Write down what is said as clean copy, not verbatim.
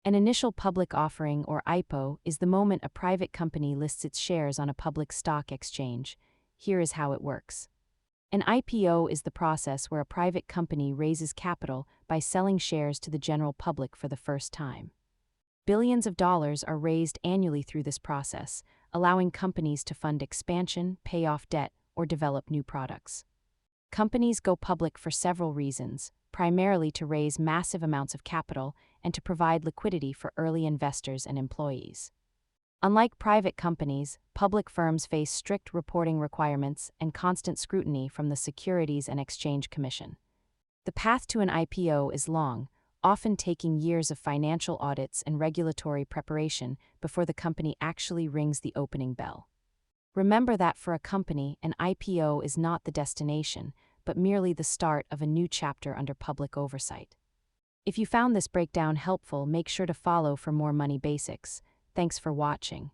An initial public offering, or IPO, is the moment a private company lists its shares on a public stock exchange. Here is how it works. An IPO is the process where a private company raises capital by selling shares to the general public for the first time. Billions of dollars are raised annually through this process, allowing companies to fund expansion, pay off debt, or develop new products. Companies go public for several reasons, primarily to raise massive amounts of capital and to provide liquidity for early investors and employees. Unlike private companies, public firms face strict reporting requirements and constant scrutiny from the Securities and Exchange Commission. The path to an IPO is long, often taking years of financial audits and regulatory preparation before the company actually rings the opening bell. Remember that for a company, an IPO is not the destination, but merely the start of a new chapter under public oversight. If you found this breakdown helpful, make sure to follow for more money basics. Thanks for watching.